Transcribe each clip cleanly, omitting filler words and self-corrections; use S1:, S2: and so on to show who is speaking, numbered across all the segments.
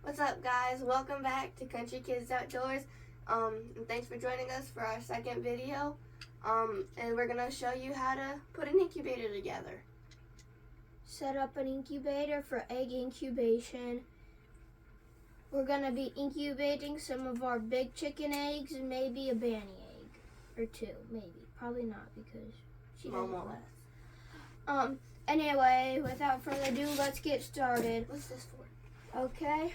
S1: What's up, guys? Welcome back to Country Kids Outdoors. And thanks for joining us for our second video. And we're gonna show you how to put an incubator together.
S2: Set up an incubator for egg incubation. We're gonna be incubating some of our big chicken eggs and maybe a Banny egg or two, maybe. Probably not because she doesn't last. Anyway, without further ado, let's get started.
S1: What's this for?
S2: Okay.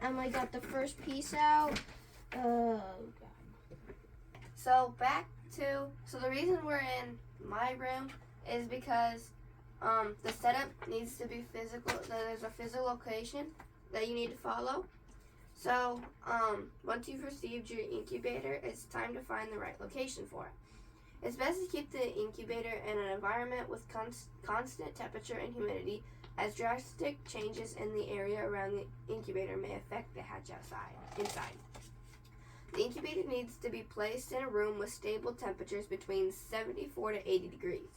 S2: Emily got the first piece out. Oh God.
S1: So the reason we're in my room is because the setup needs to be physical. There's a physical location that you need to follow. So once you've received your incubator, it's time to find the right location for it. It's best to keep the incubator in an environment with constant temperature and humidity, as drastic changes in the area around the incubator may affect the hatch inside. The incubator needs to be placed in a room with stable temperatures between 74 to 80 degrees.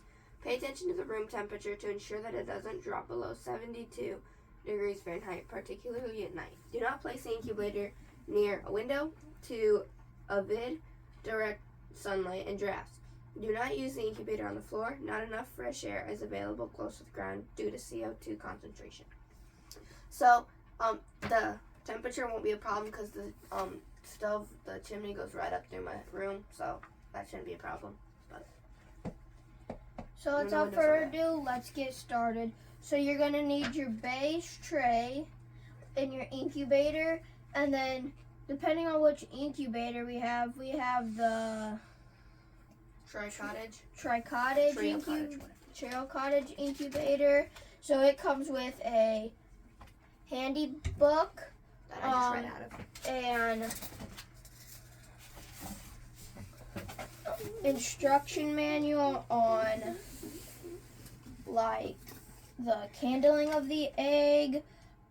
S1: Pay attention to the room temperature to ensure that it doesn't drop below 72 degrees Fahrenheit, particularly at night. Do not place the incubator near a window to avoid direct sunlight and drafts. Do not use the incubator on the floor. Not enough fresh air is available close to the ground due to CO2 concentration. So the temperature won't be a problem because the stove, the chimney goes right up through my room, so that shouldn't be a problem.
S2: So without further ado, let's get started. So you're gonna need your base tray and your incubator, and then depending on which incubator we have the Tricottage Incubator. So it comes with a handy book
S1: that I just read out of,
S2: and instruction manual on like the handling of the egg,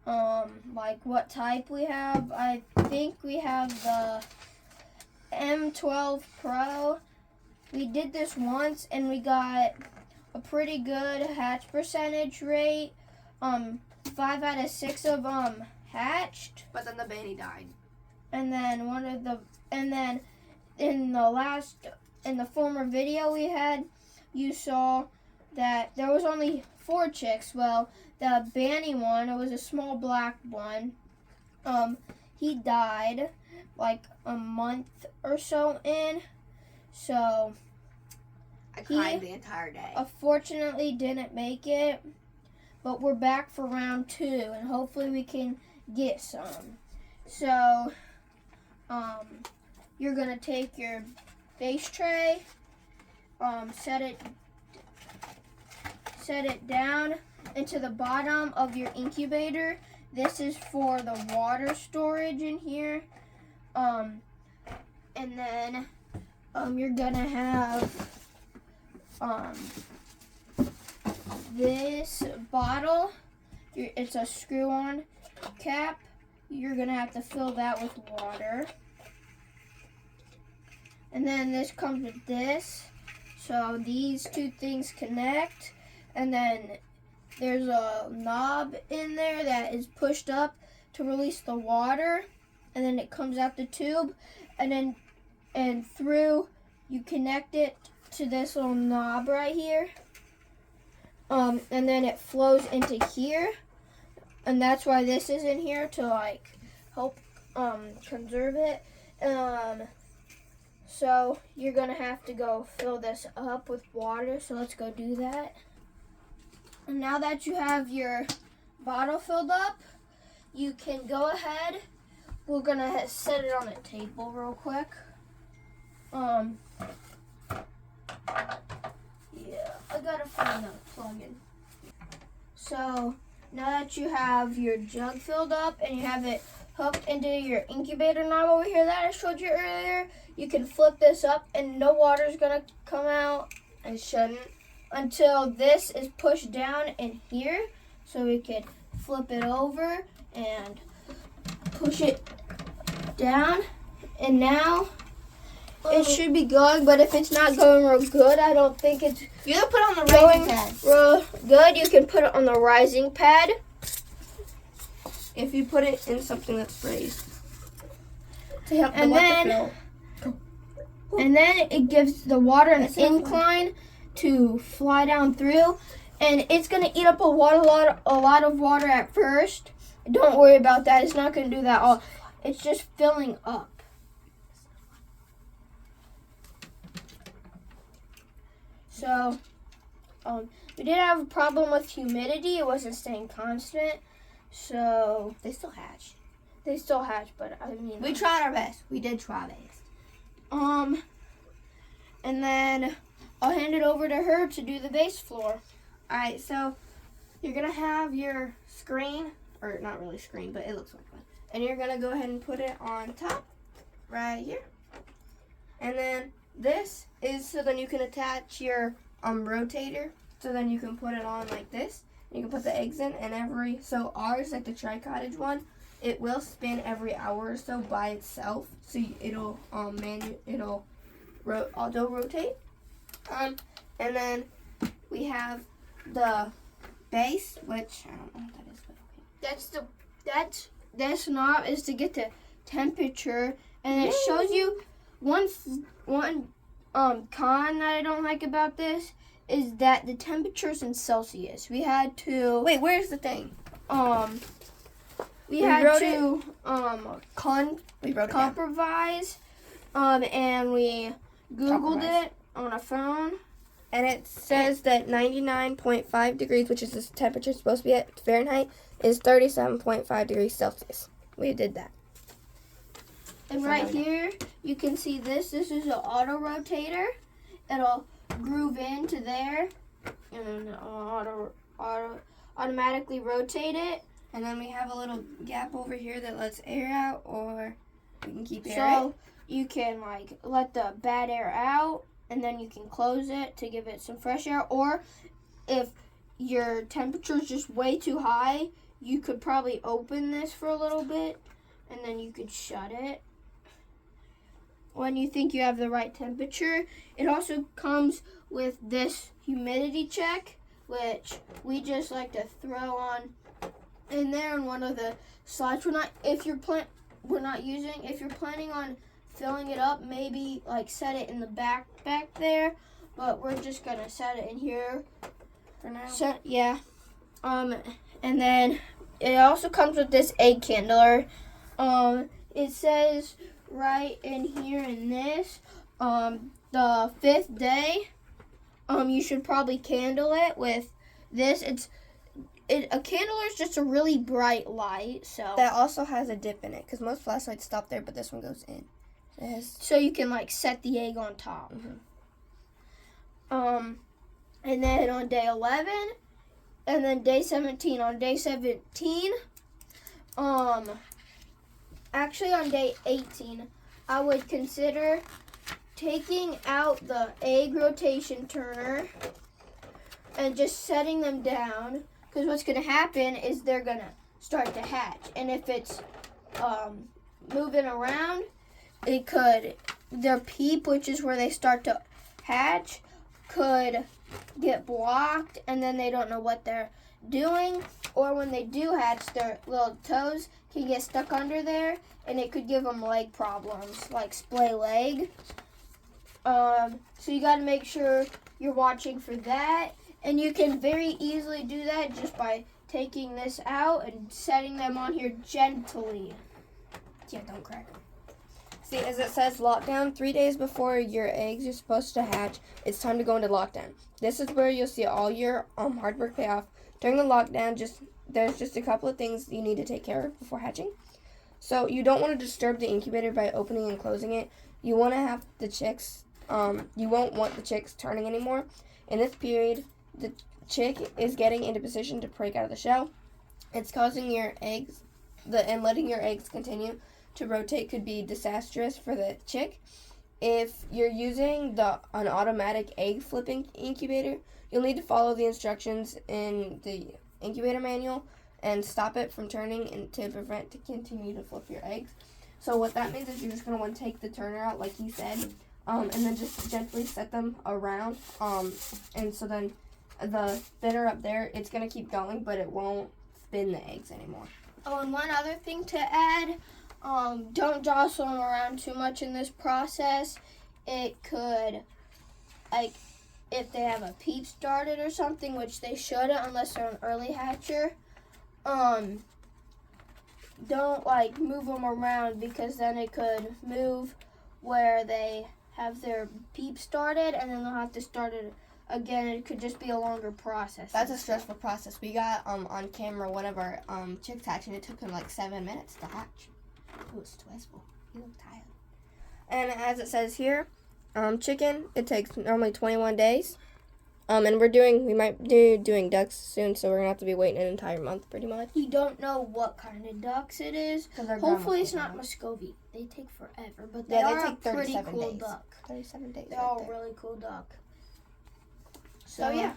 S2: like what type we have. I think we have the M12 Pro. We did this once and we got a pretty good hatch percentage rate. 5 out of 6 of them hatched.
S1: But then the Banny died.
S2: And then in the former video we had, you saw that there was only 4 chicks. Well, the Banny one, it was a small black one. He died like a month or so in. So
S1: I cried the entire day.
S2: Unfortunately didn't make it, but we're back for round 2 and hopefully we can get some. So you're gonna take your base tray, set it down into the bottom of your incubator. This is for the water storage in here. And then you're gonna have this bottle. It's a screw-on cap. You're gonna have to fill that with water. And then this comes with this. So these two things connect. And then there's a knob in there that is pushed up to release the water. And then it comes out the tube. And through, you connect it to this little knob right here. And then it flows into here. And that's why this is in here, to like help conserve it. So you're gonna have to go fill this up with water. So let's go do that. And now that you have your bottle filled up, you can go ahead. We're gonna set it on a table real quick. Yeah, I gotta find the plug-in. So now that you have your jug filled up and you have it hooked into your incubator knob over here that I showed you earlier, you can flip this up and no water is gonna come out. It shouldn't until this is pushed down in here. So we could flip it over and push it down, and now it should be going. But if it's not going real good, I don't think it's
S1: You can put it on the rising pad.
S2: real good. You can put it on the rising pad.
S1: if you put it in something that's raised to help the
S2: And
S1: water
S2: then-
S1: flow.
S2: And then it gives the water an
S1: That's so fun.
S2: incline to fly down through, and it's gonna eat up a lot of water at first. Don't worry about that. It's not gonna do that all. It's just filling up. So, we did have a problem with humidity. It wasn't staying constant. So
S1: They still hatch.
S2: they still hatch, but I mean,
S1: We tried our best. We did try best.
S2: and then I'll hand it over to her to do the base floor.
S1: Alright, so you're gonna have your screen, or not really screen, but it looks like one. And you're gonna go ahead and put it on top, right here. And then this is so then you can attach your rotator, so then you can put it on like this. You can put the eggs in, and so ours, like the Tricottage one, it will spin every hour or so by itself. So it'll auto rotate. And then we have the base, which I don't know what that is, but okay.
S2: This knob is to get the temperature, and it shows you one con that I don't like about this is that the temperature's in Celsius. We had to
S1: Wait, where's the thing?
S2: we
S1: We
S2: had
S1: wrote
S2: to
S1: We wrote it down.
S2: compromise, and we Googled
S1: Compromise.
S2: it on a phone.
S1: And it says that 99.5 degrees, which is the temperature it's supposed to be at Fahrenheit, is 37.5 degrees Celsius. We did that.
S2: And
S1: So
S2: right
S1: now we know.
S2: here, you can see this. This is an auto rotator. It'll groove into there, and then it'll automatically rotate it.
S1: And then we have a little gap over here that lets air out, or we can keep air
S2: So
S1: in.
S2: you can like let the bad air out, and then you can close it to give it some fresh air. Or if your temperature is just way too high, you could probably open this for a little bit, and then you could shut it when you think you have the right temperature. It also comes with this humidity check, which we just like to throw on in there in one of the slides. If you're planning on filling it up, maybe like set it in the back there, but we're just gonna set it in here
S1: For now.
S2: and then it also comes with this egg candler. It says right in here in this, the 5th day, you should probably candle it with this. A candler is just a really bright light, so
S1: That also has a dip in it, because most flashlights stop there, but this one goes in.
S2: so you can like set the egg on top. And then on day 11, and then day 17. On day 17, actually on day 18, I would consider taking out the egg rotation turner and just setting them down, because what's going to happen is they're going to start to hatch. And if it's moving around, their peep, which is where they start to hatch, could get blocked, and then they don't know what they're doing. Or when they do hatch, their little toes can get stuck under there, and it could give them leg problems, like splay leg. So you got to make sure you're watching for that, and you can very easily do that just by taking this out and setting them on here gently.
S1: Yeah, don't crack them. See, as it says lockdown, 3 days before your eggs are supposed to hatch, it's time to go into lockdown. This is where you'll see all your hard work pay off. During the lockdown, there's just a couple of things you need to take care of before hatching. So you don't want to disturb the incubator by opening and closing it. You want to have the chicks, you won't want the chicks turning anymore. In this period, the chick is getting into position to break out of the shell. It's causing your eggs, and letting your eggs continue to rotate could be disastrous for the chick. If you're using an automatic egg flipping incubator, you'll need to follow the instructions in the incubator manual and stop it from turning and to prevent to continue to flip your eggs. So what that means is you're just going to want to take the turner out like he said, and then just gently set them around. And so then the spinner up there, it's going to keep going, but it won't spin the eggs anymore.
S2: Oh, and one other thing to add, don't jostle them around too much in this process. It could, like, if they have a peep started or something, which they shouldn't unless they're an early hatcher, don't, like, move them around because then it could move where they have their peep started and then they'll have to start it again. It could just be a longer process.
S1: That's a stressful process. We got on camera one of our chicks hatching. It took him like 7 minutes to hatch. It was stressful. He looked tired. And as it says here, chicken, it takes normally 21 days. And we might be doing ducks soon, so we're gonna have to be waiting an entire month pretty much.
S2: We don't know what kind of ducks it is. Hopefully it's not Muscovy. They take forever, but they are a pretty cool
S1: days.
S2: duck.
S1: 37 days.
S2: They're all really cool duck. So yeah,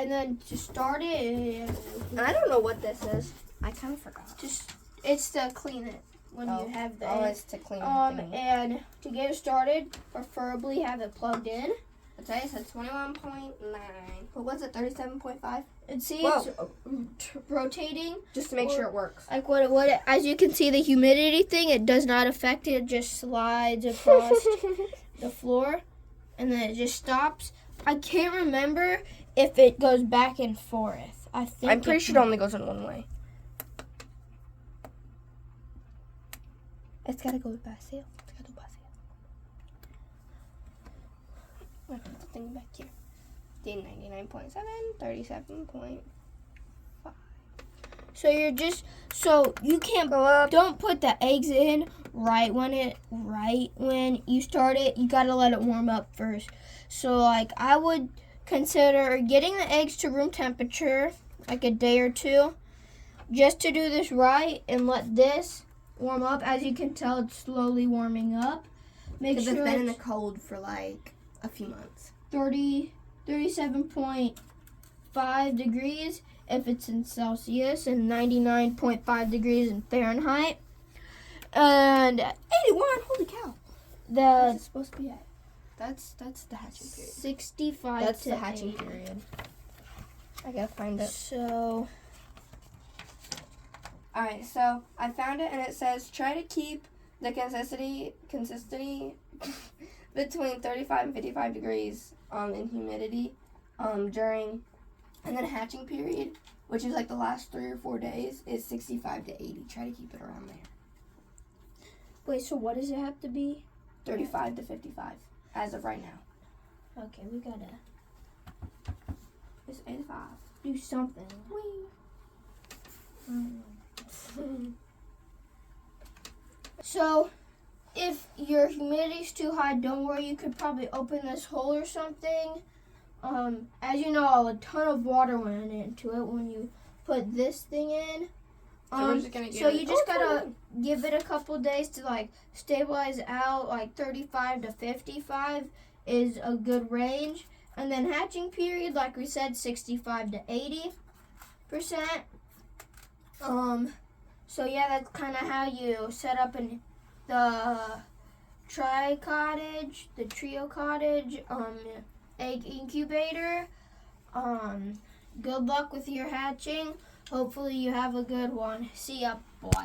S2: and then to start it,
S1: I don't know what this is. I kind of forgot.
S2: It's to clean it when you have the eggs.
S1: It's to clean it.
S2: And to get it started, preferably have it plugged in.
S1: Today it says 21.9. But what's it, 37.5?
S2: And see, it's rotating.
S1: Just to make sure it works.
S2: Like as you can see, the humidity thing, it does not affect it. It just slides across the floor, and then it just stops. I can't remember if it goes back and forth. I'm
S1: pretty sure it only goes in one way. It's gotta go by sail. I'll put the thing back here. 99.7, 37.5.
S2: So you can't go up. Don't put the eggs in right when you start it. You gotta let it warm up first. So like I would consider getting the eggs to room temperature, like a day or two, just to do this right and let this warm up. As you can tell, it's slowly warming up. Make sure
S1: it's been in the cold for like a few months.
S2: 37.5 degrees if it's in Celsius and 99.5 degrees in Fahrenheit. And
S1: 81, holy cow.
S2: That's
S1: supposed to be at. That's the hatching period.
S2: 65
S1: That's
S2: to
S1: the hatching
S2: 80.
S1: period. I gotta find it.
S2: So,
S1: alright, so I found it and it says try to keep the consistency between 35 and 55 degrees in humidity during, and then hatching period, which is like the last 3 or 4 days, is 65 to 80. Try to keep it around there.
S2: Wait, so what does it have to be?
S1: 35 to 55 as of right now.
S2: Okay, we gotta
S1: It's 85.
S2: do something. So, if your humidity's too high, don't worry. You could probably open this hole or something. As you know, a ton of water went into it when you put this thing in.
S1: So we're just gonna
S2: gotta give it a couple days to like stabilize out. Like 35 to 55 is a good range, and then hatching period, like we said, 65 to 80%. So yeah, that's kind of how you set up the Tricottage, the Tricottage egg incubator. Good luck with your hatching. Hopefully you have a good one. See ya, boy.